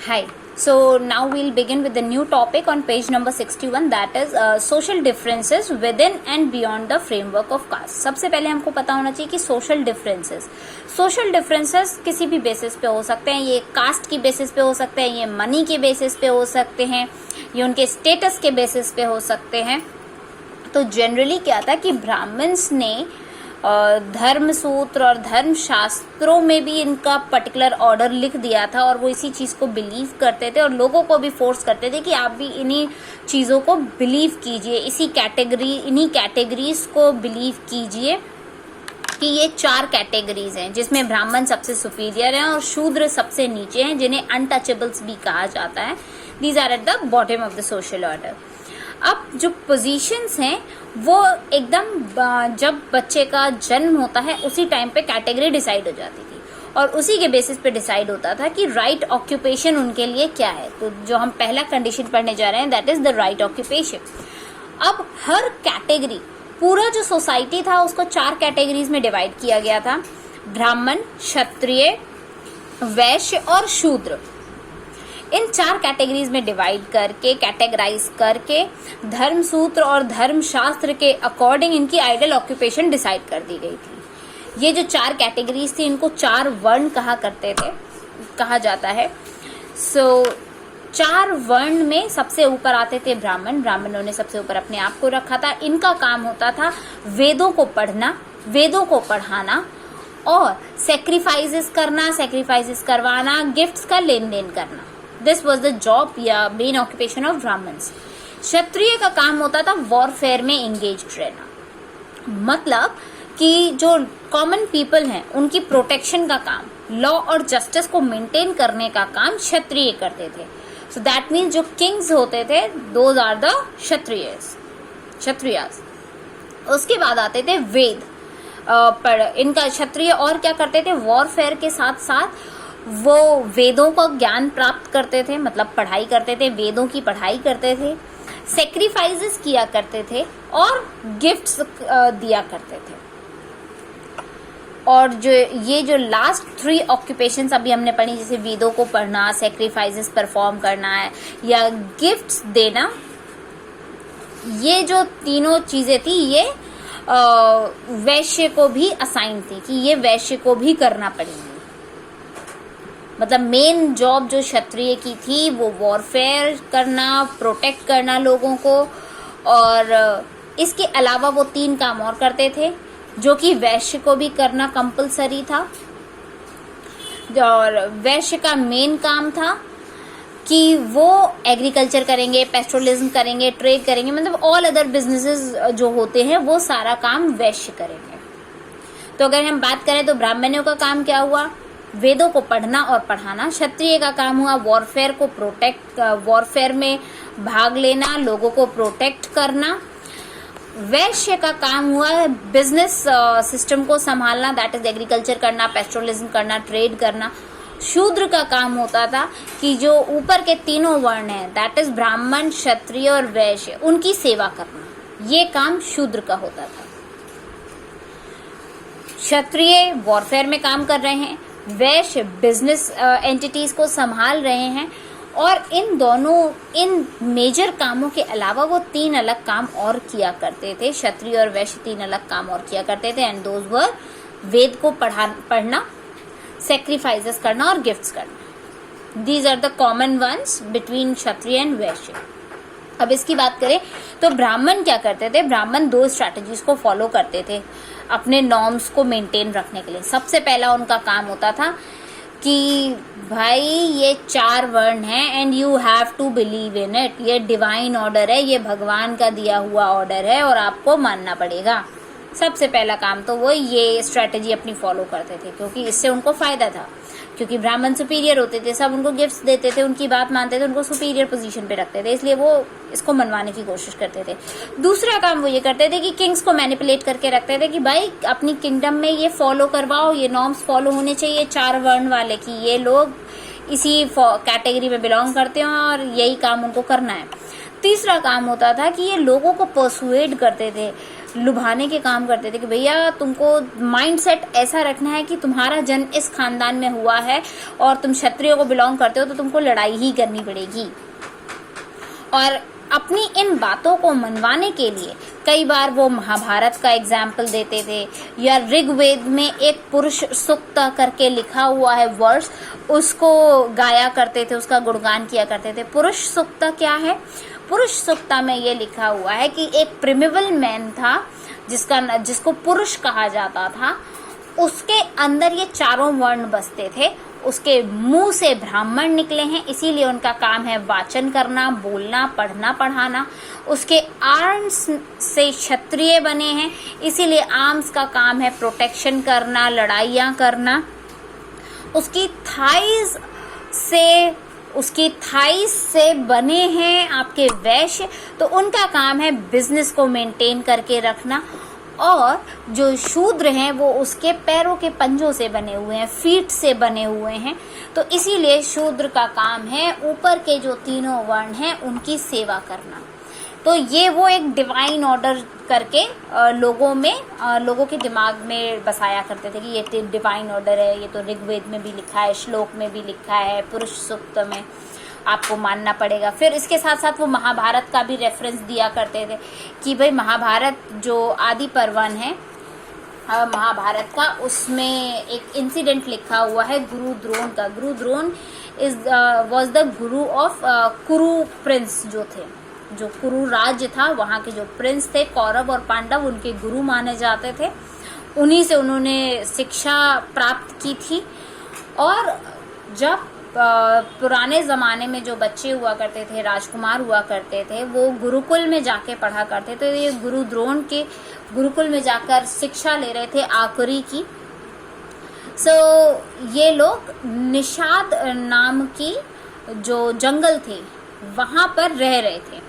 Hi. So now we'll begin with the new topic on page number 61, that is social differences within and beyond the framework of caste. सबसे पहले हमको पता होना चाहिए कि social differences किसी भी बेसिस पे हो सकते हैं. ये कास्ट की बेसिस पे हो सकते हैं, ये मनी के बेसिस पे हो सकते हैं, ये उनके स्टेटस के बेसिस पे हो सकते हैं. तो जनरली क्या था कि ब्राह्मण्स ने धर्म सूत्र और धर्म शास्त्रों में भी इनका पर्टिकुलर ऑर्डर लिख दिया था और वो इसी चीज को बिलीव करते थे और लोगों को भी फोर्स करते थे कि आप भी इन्हीं चीजों को बिलीव कीजिए, इन्हीं कैटेगरीज को बिलीव कीजिए कि ये 4 कैटेगरीज हैं जिसमें ब्राह्मण सबसे सुपीरियर हैं और शूद्र सबसे नीचे हैं, जिन्हें अनटचेबल्स भी कहा जाता है. These are at the bottom of the social order. अब जो पोजीशंस हैं वो एकदम जब बच्चे का जन्म होता है उसी टाइम पे कैटेगरी डिसाइड हो जाती थी और उसी के बेसिस पे डिसाइड होता था कि राइट ऑक्यूपेशन उनके लिए क्या है. तो जो हम पहला कंडीशन पढ़ने जा रहे हैं that is the right occupation. अब हर कैटेगरी, पूरा जो सोसाइटी था उसको 4 कैटेगरीज में डिवाइड किया गया था. ब्राह्मण, क्षत्रिय, वैश्य और शूद्र. इन 4 कैटेगरीज में कैटेगराइज करके धर्म सूत्र और धर्म शास्त्र के अकॉर्डिंग इनकी आइडियल ऑक्यूपेशन डिसाइड कर दी गई थी. ये जो 4 कैटेगरीज थी इनको 4 वर्ण कहा जाता है. सो 4 वर्ण में सबसे ऊपर आते थे ब्राह्मणों ने सबसे ऊपर अपने आप को रखा था. इनका काम होता था वेदों को पढ़ना, वेदों को पढ़ाना और सैक्रिफाइसेस करवाना, गिफ्ट्स का लेन देन करना. दिस वॉज द जॉब या मेन ऑक्यूपेशन ऑफ ब्राह्मण्स. क्षत्रिय का काम होता था वॉरफेयर में एंगेज रहना, मतलब कि जो कॉमन पीपल हैं उनकी प्रोटेक्शन का काम, लॉ और जस्टिस को मेंटेन करने का काम क्षत्रिय करते थे. सो दैट मीन्स जो किंग्स होते थे दोज आर द क्षत्रियास. उसके बाद आते थे वेद. इनका क्षत्रिय और क्या करते थे, वॉरफेयर के साथ साथ वो वेदों का ज्ञान प्राप्त करते थे, मतलब पढ़ाई करते थे, वेदों की पढ़ाई करते थे, सेक्रीफाइसेस किया करते थे और गिफ्ट्स दिया करते थे. और जो लास्ट 3 ऑक्यूपेशंस अभी हमने पढ़ी, जैसे वेदों को पढ़ना, सेक्रीफाइसेस परफॉर्म करना है या गिफ्ट्स देना, ये जो तीनों चीजें थी ये वैश्य को भी असाइन थी कि ये वैश्य को भी करना पड़ेगी. मतलब मेन जॉब जो क्षत्रिय की थी वो वॉरफेयर करना, प्रोटेक्ट करना लोगों को, और इसके अलावा वो 3 काम और करते थे जो कि वैश्य को भी करना कंपलसरी था. और वैश्य का मेन काम था कि वो एग्रीकल्चर करेंगे, पेस्ट्रोलिज्म करेंगे, ट्रेड करेंगे, मतलब ऑल अदर बिजनेसेस जो होते हैं वो सारा काम वैश्य करेंगे. तो अगर हम बात करें तो ब्राह्मणों का काम क्या हुआ, वेदों को पढ़ना और पढ़ाना. क्षत्रिय का काम हुआ वॉरफेयर में भाग लेना, लोगों को प्रोटेक्ट करना. वैश्य का काम हुआ बिजनेस सिस्टम को संभालना, दैट इज एग्रीकल्चर करना, पेस्ट्रोलिज्म करना, ट्रेड करना. शूद्र का काम होता था कि जो ऊपर के तीनों वर्ण हैं, दैट इज ब्राह्मण, क्षत्रिय और वैश्य, उनकी सेवा करना. ये काम शूद्र का होता था. क्षत्रिय वॉरफेयर में काम कर रहे हैं, वैश्य बिजनेस एंटिटीज को संभाल रहे हैं, और इन मेजर कामों के अलावा वो 3 अलग काम और किया करते थे. क्षत्रिय और वैश्य 3 अलग काम और किया करते थे, एंड दोज वर वेद को पढ़ना, सेक्रीफाइसेस करना और गिफ्ट्स करना. These are the common ones between Kshatriya and Vaishya. अब इसकी बात करें तो ब्राह्मण क्या करते थे, ब्राह्मण 2 स्ट्रैटेजीज को फॉलो करते थे अपने नॉर्म्स को मेंटेन रखने के लिए. सबसे पहला उनका काम होता था कि भाई ये 4 वर्ण हैं and you have to believe in it. ये डिवाइन ऑर्डर है, ये भगवान का दिया हुआ ऑर्डर है और आपको मानना पड़ेगा. सबसे पहला काम तो वो ये स्ट्रेटेजी अपनी फॉलो करते थे क्योंकि इससे उनको फायदा था, क्योंकि ब्राह्मण सुपीरियर होते थे, सब उनको गिफ्ट्स देते थे, उनकी बात मानते थे, उनको सुपीरियर पोजीशन पे रखते थे, इसलिए वो इसको मनवाने की कोशिश करते थे. दूसरा काम वो ये करते थे कि किंग्स को मैनिपुलेट करके रखते थे कि भाई अपनी किंगडम में ये फॉलो करवाओ, ये नॉर्म्स फॉलो होने चाहिए 4 वर्ण वाले, कि ये लोग इसी कैटेगरी में बिलोंग करते हैं और यही काम उनको करना है. तीसरा काम होता था कि ये लोगों को परसुएड करते थे लुभाने के काम करते थे कि भैया तुमको माइंडसेट ऐसा रखना है कि तुम्हारा जन्म इस खानदान में हुआ है और तुम क्षत्रियों को बिलोंग करते हो तो तुमको लड़ाई ही करनी पड़ेगी। और अपनी इन बातों को मनवाने के लिए कई बार वो महाभारत का एग्जाम्पल देते थे, या ऋग्वेद में एक पुरुष सूक्त करके लिखा हुआ है वर्ष, उसको गाया करते थे, उसका गुणगान किया करते थे। पुरुष सूक्त क्या है? पुरुष सूक्त में ये लिखा हुआ है कि एक प्रिमिवल मैन था जिसको पुरुष कहा जाता था, उसके अंदर ये चारों वर्ण बसते थे, उसके मुंह से ब्राह्मण निकले हैं, इसीलिए उनका काम है वाचन करना, बोलना, पढ़ना, पढ़ाना। उसके आर्म्स से क्षत्रिय बने हैं, इसीलिए आर्म्स का काम है प्रोटेक्शन करना, लड़ाइयाँ करना। उसकी थाइस से बने हैं आपके वैश्य, तो उनका काम है बिजनेस को मेंटेन करके रखना। और जो शूद्र हैं वो उसके पैरों के पंजों से बने हुए हैं, फीट से बने हुए हैं, तो इसीलिए शूद्र का काम है ऊपर के जो तीनों वर्ण हैं उनकी सेवा करना। तो ये वो एक डिवाइन ऑर्डर करके लोगों के दिमाग में बसाया करते थे कि ये डिवाइन ऑर्डर है, ये तो ऋग्वेद में भी लिखा है, श्लोक में भी लिखा है, पुरुष सूक्त में आपको मानना पड़ेगा। फिर इसके साथ साथ वो महाभारत का भी रेफरेंस दिया करते थे कि भाई महाभारत जो आदि पर्वन है महाभारत का, उसमें एक इंसिडेंट लिखा हुआ है गुरु द्रोण का। गुरु Drona was the Guru of कुरु प्रिंस, जो कुरु राज्य था, वहाँ के जो प्रिंस थे, कौरव और पांडव उनके गुरु माने जाते थे। उन्हीं से उन्होंने शिक्षा प्राप्त की थी। और जब पुराने ज़माने में जो बच्चे हुआ करते थे, राजकुमार हुआ करते थे, वो गुरुकुल में जाके पढ़ा करते थे। ये गुरु द्रोण के गुरुकुल में जाकर शिक्षा ले रहे थे आकुरी की। ये लोग निषाद नाम की जो जंगल थे वहाँ पर रह रहे थे।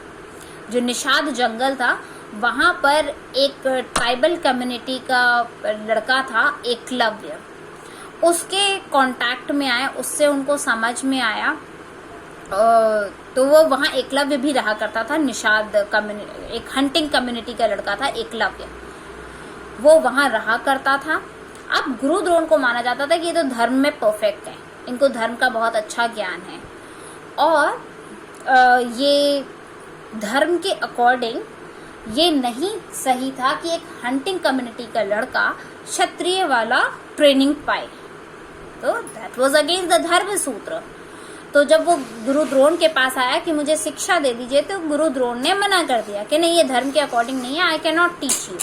जो निषाद जंगल था वहाँ पर एक ट्राइबल कम्युनिटी का लड़का था एकलव्य, उसके कांटेक्ट में आया, उससे उनको समझ में आया। तो वो वहाँ एकलव्य भी रहा करता था। निषाद कम्युनिटी, एक हंटिंग कम्युनिटी का लड़का था एकलव्य, वो वहाँ रहा करता था। अब गुरु द्रोण को माना जाता था कि ये तो धर्म में परफेक्ट है, इनको धर्म का बहुत अच्छा ज्ञान है, और ये धर्म के अकॉर्डिंग ये नहीं सही था कि एक हंटिंग कम्युनिटी का लड़का क्षत्रिय वाला ट्रेनिंग पाए। तो दैट वाज अगेंस्ट द धर्म सूत्र। तो जब वो गुरु द्रोण के पास आया कि मुझे शिक्षा दे दीजिए, तो गुरु द्रोण ने मना कर दिया कि नहीं, ये धर्म के अकॉर्डिंग नहीं है, I can not teach you.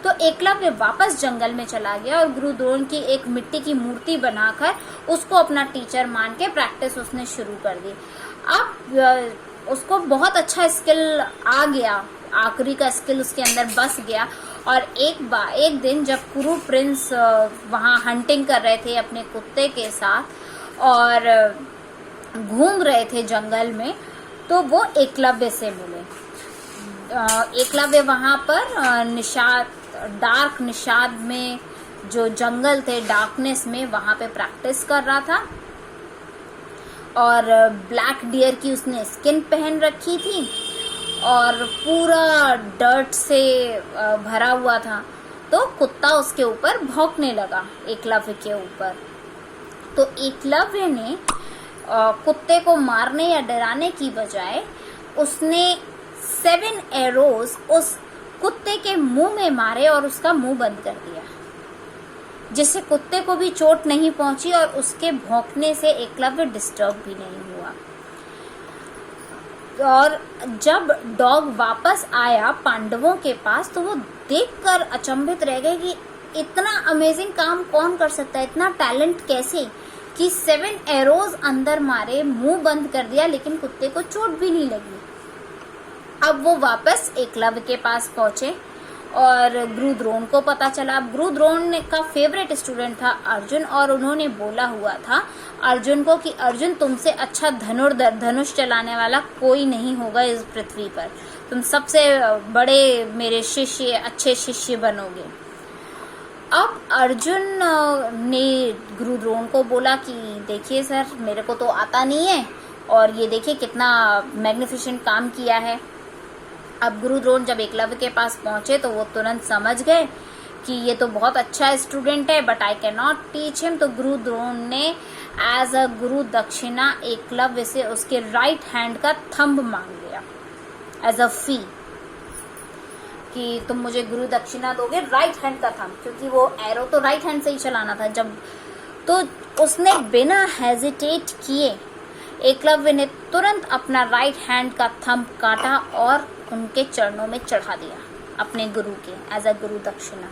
तो एकलव्य वापस जंगल में चला गया और गुरु द्रोण की एक मिट्टी की मूर्ति बनाकर उसको अपना टीचर मान के प्रैक्टिस उसने शुरू कर दी। अब उसको बहुत अच्छा स्किल आ गया, आखिरी का स्किल उसके अंदर बस गया। और एक दिन जब कुरु प्रिंस वहाँ हंटिंग कर रहे थे अपने कुत्ते के साथ और घूम रहे थे जंगल में, तो वो एकलव्य से मिले। एकलव्य वहाँ पर डार्क निषाद में जो जंगल थे, डार्कनेस में, वहाँ पे प्रैक्टिस कर रहा था। और ब्लैक डियर की उसने स्किन पहन रखी थी और पूरा डर्ट से भरा हुआ था। तो कुत्ता उसके ऊपर भौंकने लगा, एकलव्य के ऊपर। तो एकलव्य ने कुत्ते को मारने या डराने की बजाय उसने 7 एरोज उस कुत्ते के मुंह में मारे और उसका मुंह बंद कर दिया, जिससे कुत्ते को भी चोट नहीं पहुंची और उसके भौंकने से एकलव्य डिस्टर्ब भी नहीं हुआ। और जब डॉग वापस आया पांडवों के पास, तो वो देखकर अचंभित रह गए कि इतना अमेजिंग काम कौन कर सकता है, इतना टैलेंट कैसे, कि 7 एरोज अंदर मारे, मुंह बंद कर दिया, लेकिन कुत्ते को चोट भी नहीं लगी। अब वो वापस एकलव्य के पास पहुंचे और गुरु द्रोण को पता चला। अब गुरु द्रोण का फेवरेट स्टूडेंट था अर्जुन, और उन्होंने बोला हुआ था अर्जुन को कि अर्जुन, तुमसे अच्छा धनुष चलाने वाला कोई नहीं होगा इस पृथ्वी पर, तुम सबसे बड़े मेरे शिष्य, अच्छे शिष्य बनोगे। अब अर्जुन ने गुरु द्रोण को बोला कि देखिए सर, मेरे को तो आता नहीं है, और ये देखिए कितना मैग्निफिसेंट काम किया है। अब गुरु द्रोण जब एकलव्य के पास पहुंचे तो वो तुरंत समझ गए कि ये तो बहुत अच्छा स्टूडेंट है, but I can not teach him. तो गुरु द्रोण ने एज अ गुरु दक्षिणा एकलव्य से उसके राइट हैंड का थंब मांग लिया एज अ फी, कि तुम मुझे गुरु दक्षिणा दोगे राइट हैंड का थंब, क्योंकि वो एरो तो राइट हैंड से ही चलाना था जब। तो उसने बिना हेजिटेट किए एकलव्य ने तुरंत अपना राइट हैंड का थंब काटा और उनके चरणों में चढ़ा दिया अपने गुरु के एज अ गुरु दक्षिणा।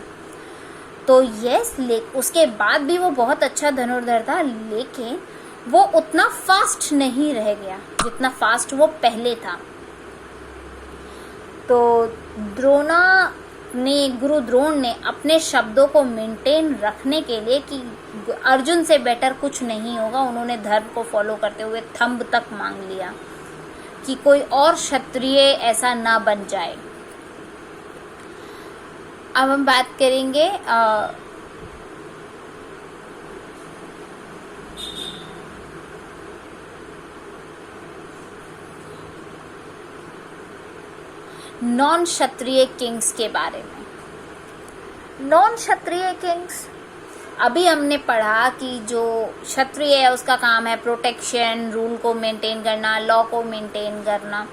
तो यस, उसके बाद भी वो बहुत अच्छा धनुर्धर था, लेकिन वो उतना फास्ट नहीं रह गया जितना फास्ट वो पहले था। तो गुरु द्रोण ने अपने शब्दों को मेंटेन रखने के लिए कि अर्जुन से बेटर कुछ नहीं होगा, उन्होंने धर्म को फॉलो करते हुए थंब तक मांग लिया कि कोई और क्षत्रिय ऐसा ना बन जाए। अब हम बात करेंगे नॉन क्षत्रिय किंग्स के बारे में। नॉन क्षत्रिय किंग्स, अभी हमने पढ़ा कि जो क्षत्रिय है उसका काम है प्रोटेक्शन, रूल को मेंटेन करना, लॉ को मेंटेन करना।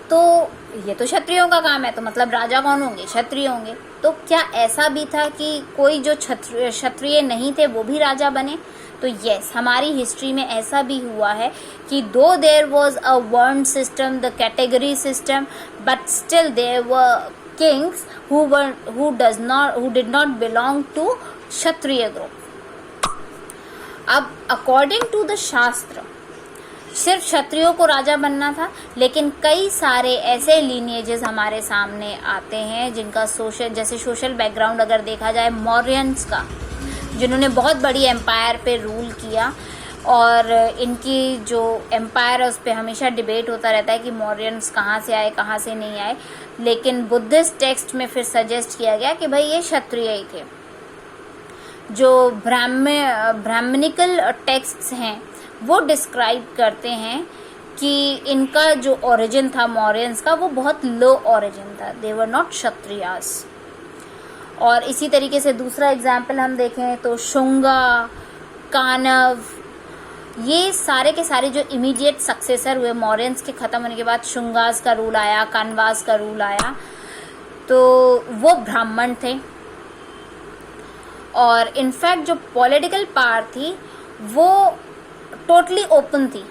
तो ये तो क्षत्रियों का काम है, तो मतलब राजा कौन होंगे? क्षत्रिय होंगे। तो क्या ऐसा भी था कि कोई जो क्षत्रिय नहीं थे वो भी राजा बने? तो यस, हमारी हिस्ट्री में ऐसा भी हुआ है कि दो there was a varna system, the category system, but still there were kings who did not belong to Kshatriya group. अब अकॉर्डिंग टू द शास्त्र सिर्फ क्षत्रियों को राजा बनना था, लेकिन कई सारे ऐसे लीनिएजेस हमारे सामने आते हैं जिनका सोशल बैकग्राउंड अगर देखा जाए मौर्यंस का, जिन्होंने बहुत बड़ी एम्पायर पे रूल किया, और इनकी जो एम्पायर है उस पर हमेशा डिबेट होता रहता है कि मौर्यंस कहाँ से आए कहाँ से नहीं आए, लेकिन बुद्धिस्ट टेक्स्ट में फिर सजेस्ट किया गया कि भाई ये क्षत्रिय ही थे। जो ब्राह्मणिकल टेक्स्ट्स हैं वो डिस्क्राइब करते हैं कि इनका जो ओरिजिन था मौर्यंस का वो बहुत लो ओरिजिन था, दे वर नॉट क्षत्रियास। और इसी तरीके से दूसरा एग्जाम्पल हम देखें तो शुंगा, कानव, ये सारे के सारे जो इमीडिएट सक्सेसर हुए मौर्यंस के ख़त्म होने के बाद, शुंगास का रूल आया, कानवास का रूल आया, तो वो ब्राह्मण थे। और इनफैक्ट जो पॉलिटिकल पावर थी वो टोटली ओपन थी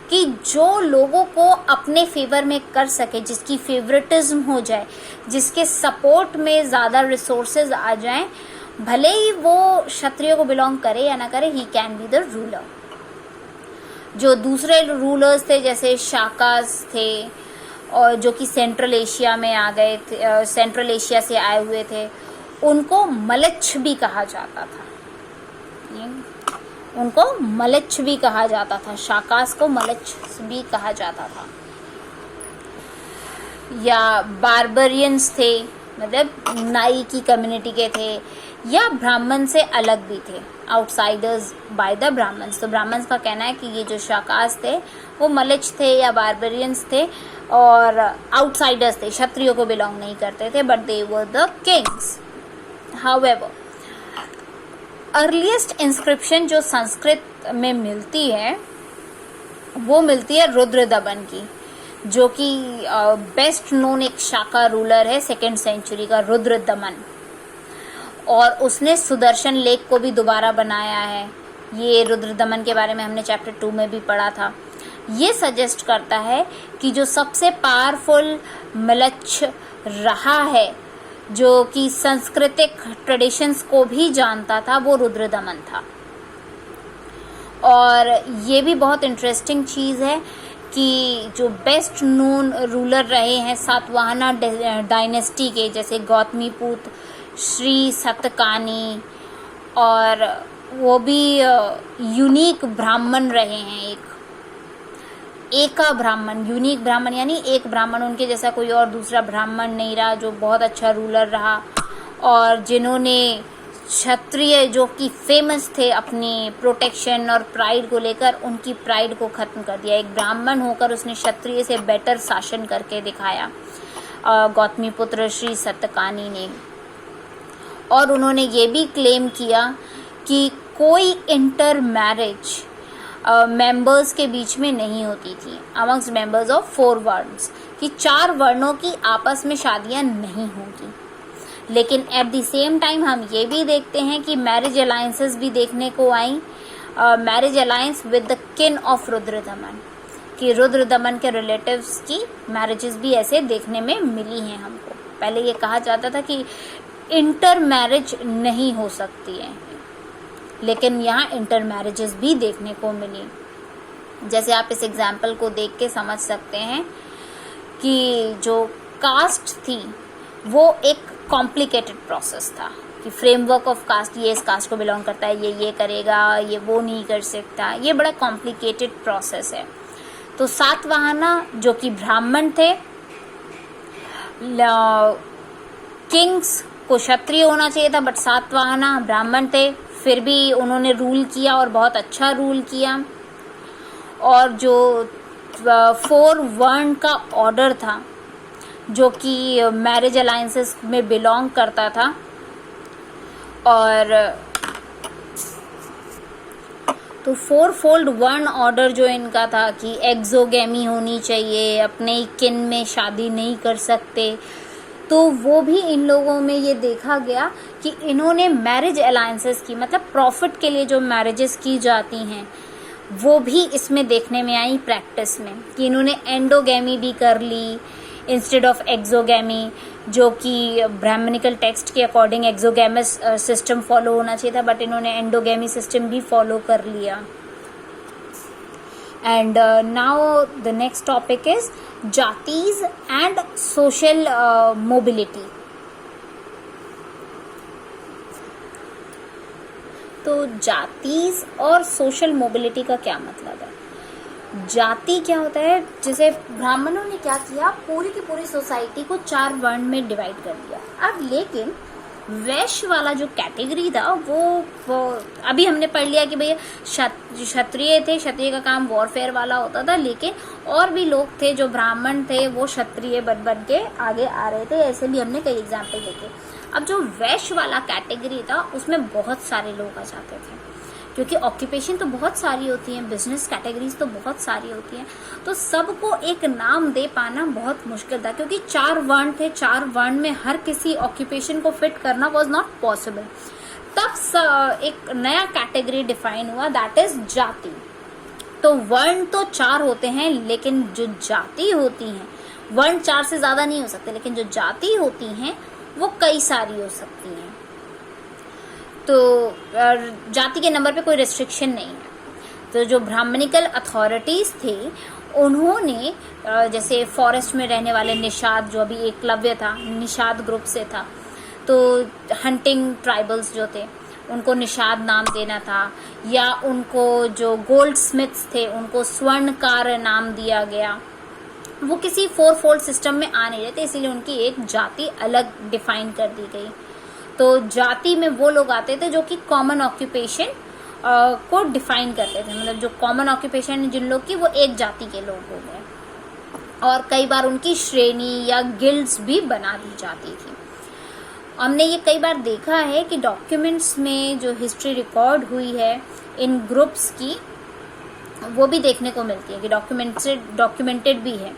कि जो लोगों को अपने फेवर में कर सके, जिसकी फेवरेटिज्म हो जाए, जिसके सपोर्ट में ज़्यादा रिसोर्सेज आ जाएं, भले ही वो क्षत्रिय को बिलोंग करे या ना करे, he can be the ruler. जो दूसरे रूलर्स थे जैसे शाकास थे, और जो कि सेंट्रल एशिया में आ गए थे, सेंट्रल एशिया से आए हुए थे, उनको मलच्छ भी कहा जाता था। उनको मलच्छ भी कहा जाता था, शाकास को मलच्छ भी कहा जाता था। या बार्बरियंस थे, मतलब नाई की कम्युनिटी के थे, या ब्राह्मण से अलग भी थे, आउटसाइडर्स बाय द ब्राह्मण्स। तो ब्राह्मण्स का कहना है कि ये जो शाकास थे वो मलच्छ थे या बार्बरियंस थे और आउटसाइडर्स थे, क्षत्रियों को बिलोंग नहीं करते थे, but they were the Kings. However, earliest inscription जो संस्कृत में मिलती है वो मिलती है रुद्रदमन की, जो कि बेस्ट नोन एक शाका रूलर है 2nd सेंचुरी का, रुद्रदमन। और उसने सुदर्शन लेक को भी दोबारा बनाया है। ये रुद्रदमन के बारे में हमने चैप्टर 2 में भी पढ़ा था। ये सजेस्ट करता है कि जो सबसे पावरफुल मलच्छ रहा है, जो कि सांस्कृतिक ट्रेडिशंस को भी जानता था, वो रुद्रदमन था। और ये भी बहुत इंटरेस्टिंग चीज़ है कि जो बेस्ट नोन रूलर रहे हैं सातवाहना डायनेस्टी के, जैसे गौतमीपुत्र, श्री सतकानी, और वो भी यूनिक ब्राह्मण रहे हैं। एका ब्राह्मण, यूनिक ब्राह्मण यानी एक ब्राह्मण, उनके जैसा कोई और दूसरा ब्राह्मण नहीं रहा, जो बहुत अच्छा रूलर रहा, और जिन्होंने क्षत्रिय जो कि फेमस थे अपनी प्रोटेक्शन और प्राइड को लेकर, उनकी प्राइड को खत्म कर दिया। एक ब्राह्मण होकर उसने क्षत्रिय से बेटर शासन करके दिखाया गौतमीपुत्र श्री सतकानी ने। और उन्होंने ये भी क्लेम किया कि कोई इंटर मैरिज मेंबर्स के बीच में नहीं होती थी, अमंग्स मेंबर्स ऑफ 4 वर्ड्स, कि 4 वर्णों की आपस में शादियां नहीं होंगी। लेकिन एट द सेम टाइम हम ये भी देखते हैं कि मैरिज अलायंसेस भी देखने को आई, मैरिज अलायंस विद द किन ऑफ रुद्रदमन, कि रुद्रदमन के रिलेटिव्स की मैरिजेस भी ऐसे देखने में मिली हैं हमको। पहले ये कहा जाता था कि इंटर मैरिज नहीं हो सकती है, लेकिन यहाँ इंटर मैरिजेस भी देखने को मिली। जैसे आप इस एग्जाम्पल को देख के समझ सकते हैं कि जो कास्ट थी वो एक कॉम्प्लिकेटेड प्रोसेस था, कि फ्रेमवर्क ऑफ कास्ट, ये इस कास्ट को बिलोंग करता है, ये करेगा, ये वो नहीं कर सकता, ये बड़ा कॉम्प्लिकेटेड प्रोसेस है। तो सातवाहना जो कि ब्राह्मण थे, किंग्स को क्षत्रिय होना चाहिए था, बट सातवाहना ब्राह्मण थे, फिर भी उन्होंने रूल किया और बहुत अच्छा रूल किया। और जो 4 वर्ण का ऑर्डर था जो कि मैरिज अलायंसेस में बिलोंग करता था, और तो 4 फोल्ड वर्ण ऑर्डर जो इनका था कि एक्सोगेमी होनी चाहिए, अपने किन में शादी नहीं कर सकते, तो वो भी इन लोगों में ये देखा गया कि इन्होंने मैरिज अलायंसेस की, मतलब प्रॉफिट के लिए जो मैरिजेस की जाती हैं वो भी इसमें देखने में आई प्रैक्टिस में, कि इन्होंने एंडोगेमी भी कर ली इंस्टेड ऑफ एक्सोगेमी, जो कि ब्राह्मणिकल टेक्स्ट के अकॉर्डिंग एक्सोगेमस सिस्टम फॉलो होना चाहिए था, बट इन्होंने एंडोगेमी सिस्टम भी फॉलो कर लिया। And now the next topic is जातीज and social mobility. तो जातीज और सोशल मोबिलिटी का क्या मतलब है? जाति क्या होता है, जैसे ब्राह्मणों ने क्या किया, पूरी की पूरी सोसाइटी को 4 वर्ण में डिवाइड कर दिया। अब लेकिन वैश्य वाला जो कैटेगरी था वो अभी हमने पढ़ लिया कि भैया क्षत्रिय थे, क्षत्रिय का काम वॉरफेयर वाला होता था, लेकिन और भी लोग थे जो ब्राह्मण थे, वो क्षत्रिय बन के आगे आ रहे थे। ऐसे भी हमने कई एग्जाम्पल देखे। अब जो वैश्य वाला कैटेगरी था उसमें बहुत सारे लोग आ जाते थे, क्योंकि ऑक्यूपेशन तो बहुत सारी होती हैं, बिजनेस कैटेगरीज तो बहुत सारी होती हैं, तो सबको एक नाम दे पाना बहुत मुश्किल था, क्योंकि 4 वर्ण थे, 4 वर्ण में हर किसी ऑक्यूपेशन को फिट करना वॉज नॉट पॉसिबल। तब एक नया कैटेगरी डिफाइन हुआ, दैट इज जाति। तो वर्ण तो 4 होते हैं, लेकिन जो जाति होती हैं, वर्ण 4 से ज्यादा नहीं हो सकते, लेकिन जो जाति होती हैं वो कई सारी हो सकती हैं। तो जाति के नंबर पे कोई रिस्ट्रिक्शन नहीं है। तो जो ब्राह्मणिकल अथॉरिटीज थे उन्होंने जैसे फॉरेस्ट में रहने वाले निषाद, जो अभी एकलव्य था निषाद ग्रुप से था, तो हंटिंग ट्राइबल्स जो थे उनको निषाद नाम देना था, या उनको जो गोल्ड स्मिथ्स थे उनको स्वर्णकार नाम दिया गया। वो किसी 4 फोल्ड सिस्टम में आ नहीं रहे थे, इसीलिए उनकी एक जाति अलग डिफाइन कर दी गई। तो जाति में वो लोग आते थे जो कि कॉमन ऑक्यूपेशन को डिफाइन करते थे, मतलब जो कॉमन ऑक्यूपेशन जिन लोग की, वो एक जाति के लोग हो गए। और कई बार उनकी श्रेणी या गिल्ड्स भी बना दी जाती थी। हमने ये कई बार देखा है कि डॉक्यूमेंट्स में जो हिस्ट्री रिकॉर्ड हुई है इन ग्रुप्स की, वो भी देखने को मिलती है कि डॉक्यूमेंटेड भी है,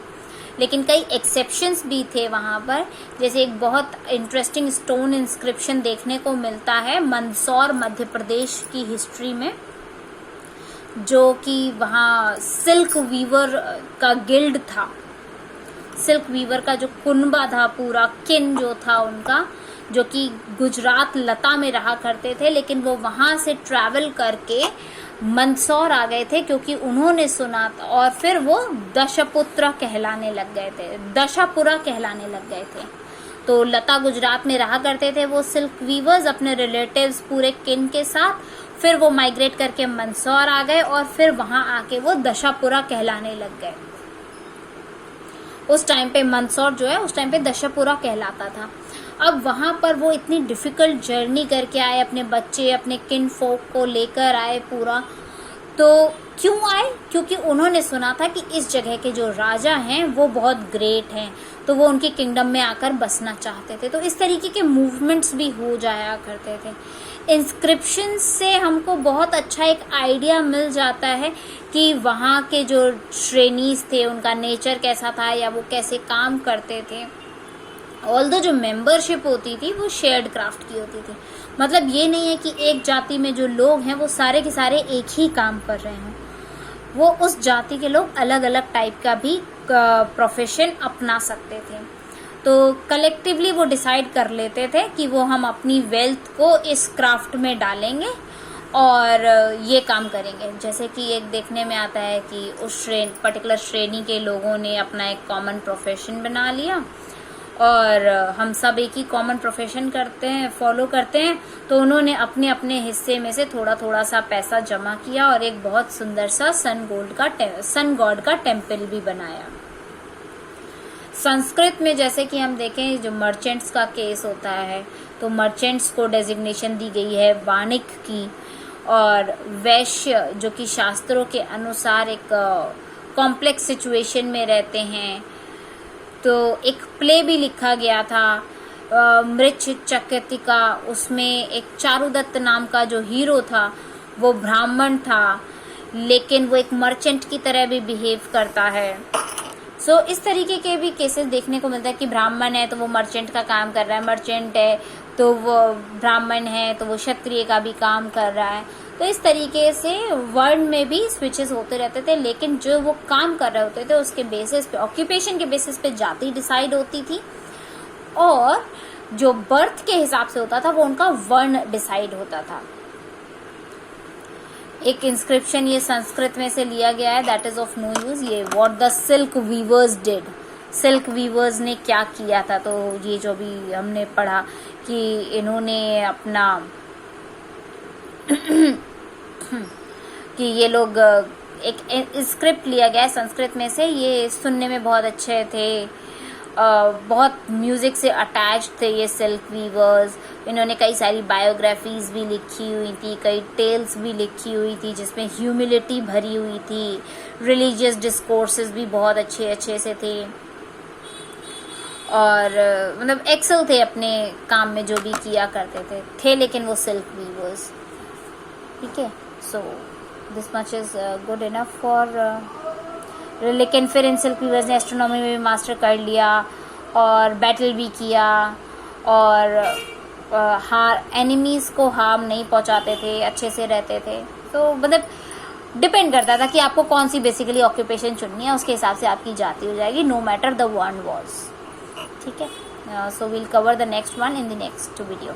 लेकिन कई एक्सेप्शंस भी थे वहाँ पर। जैसे एक बहुत इंटरेस्टिंग स्टोन इंस्क्रिप्शन देखने को मिलता है मंदसौर मध्य प्रदेश की हिस्ट्री में, जो कि वहाँ सिल्क वीवर का गिल्ड था, सिल्क वीवर का जो कुनबा था, पूरा किन जो था उनका, जो कि गुजरात लता में रहा करते थे, लेकिन वो वहाँ से ट्रैवल करके मंदसौर आ गए थे, क्योंकि उन्होंने सुना था, और फिर वो दशपुत्र कहलाने लग गए थे, दशापुरा कहलाने लग गए थे। तो लता गुजरात में रहा करते थे वो सिल्क वीवर्स अपने रिलेटिव्स पूरे किन के साथ, फिर वो माइग्रेट करके मंदसौर आ गए और फिर वहां आके वो दशापुरा कहलाने लग गए। उस टाइम पे मंदसौर जो है उस टाइम पे दशापुरा कहलाता था। अब वहाँ पर वो इतनी डिफ़िकल्ट जर्नी करके आए, अपने बच्चे अपने किन फोक को लेकर आए पूरा। तो क्यों आए? क्योंकि उन्होंने सुना था कि इस जगह के जो राजा हैं वो बहुत ग्रेट हैं, तो वो उनके किंगडम में आकर बसना चाहते थे। तो इस तरीके के मूवमेंट्स भी हो जाया करते थे। इंस्क्रिप्शन से हमको बहुत अच्छा एक आइडिया मिल जाता है कि वहाँ के जो श्रेणीज थे उनका नेचर कैसा था या वो कैसे काम करते थे। ऑल्दो जो मेंबरशिप होती थी वो शेयर्ड क्राफ्ट की होती थी, मतलब ये नहीं है कि एक जाति में जो लोग हैं वो सारे के सारे एक ही काम कर रहे हैं। वो उस जाति के लोग अलग अलग टाइप का भी प्रोफेशन अपना सकते थे। तो कलेक्टिवली वो डिसाइड कर लेते थे कि वो हम अपनी वेल्थ को इस क्राफ्ट में डालेंगे और ये काम करेंगे। जैसे कि एक देखने में आता है कि उस पर्टिकुलर श्रेणी के लोगों ने अपना एक कॉमन प्रोफेशन बना लिया और हम सब एक ही कॉमन प्रोफेशन करते हैं, फॉलो करते हैं। तो उन्होंने अपने अपने हिस्से में से थोड़ा थोड़ा सा पैसा जमा किया और एक बहुत सुंदर सा सन गॉड का टेम्पल भी बनाया। संस्कृत में जैसे कि हम देखें, जो मर्चेंट्स का केस होता है, तो मर्चेंट्स को डेजिग्नेशन दी गई है वाणिक की, और वैश्य जो कि शास्त्रों के अनुसार एक कॉम्प्लेक्स सिचुएशन में रहते हैं। तो एक प्ले भी लिखा गया था मृच चकतिका, उसमें एक चारुदत्त नाम का जो हीरो था वो ब्राह्मण था, लेकिन वो एक मर्चेंट की तरह भी बिहेव करता है। सो इस तरीके के भी केसेस देखने को मिलता है कि ब्राह्मण है तो वो मर्चेंट का काम कर रहा है, मर्चेंट है तो वो ब्राह्मण है तो वो क्षत्रिय का भी काम कर रहा है। तो इस तरीके से वर्ण में भी स्विचेस होते रहते थे, लेकिन जो वो काम कर रहे होते थे उसके बेसिस पे, ऑक्यूपेशन के बेसिस पे जाति डिसाइड होती थी, और जो बर्थ के हिसाब से होता था वो उनका वर्ण डिसाइड होता था। एक इंस्क्रिप्शन ये संस्कृत में से लिया गया है, that is of no use. ये what the silk weavers did, silk weavers ने क्या किया था। तो ये जो भी हमने पढ़ा कि इन्होंने अपना कि ये लोग एक स्क्रिप्ट लिया गया है संस्कृत में से, ये सुनने में बहुत अच्छे थे, बहुत म्यूजिक से अटैच थे ये सिल्क वीवर्स। इन्होंने कई सारी बायोग्राफीज भी लिखी हुई थी, कई टेल्स भी लिखी हुई थी जिसमें ह्यूमिलिटी भरी हुई थी, रिलीजियस डिस्कोर्सेस भी बहुत अच्छे अच्छे से थे, और मतलब एक्सेल थे अपने काम में, जो भी किया करते थे लेकिन वो सिल्क वीवर्स। ठीक है, so this much is good enough for. लेकिन फिर इन सिल्क वीवर्स ने एस्ट्रोनॉमी में भी मास्टर कर लिया और बैटल भी किया, और एनिमीज को हार्म नहीं पहुंचाते थे, अच्छे से रहते थे। तो मतलब डिपेंड करता था कि आपको कौन सी बेसिकली ऑक्यूपेशन चुननी है, उसके हिसाब से आपकी जाति हो जाएगी, no matter the one was. ठीक है, so we'll cover the next one in the next video.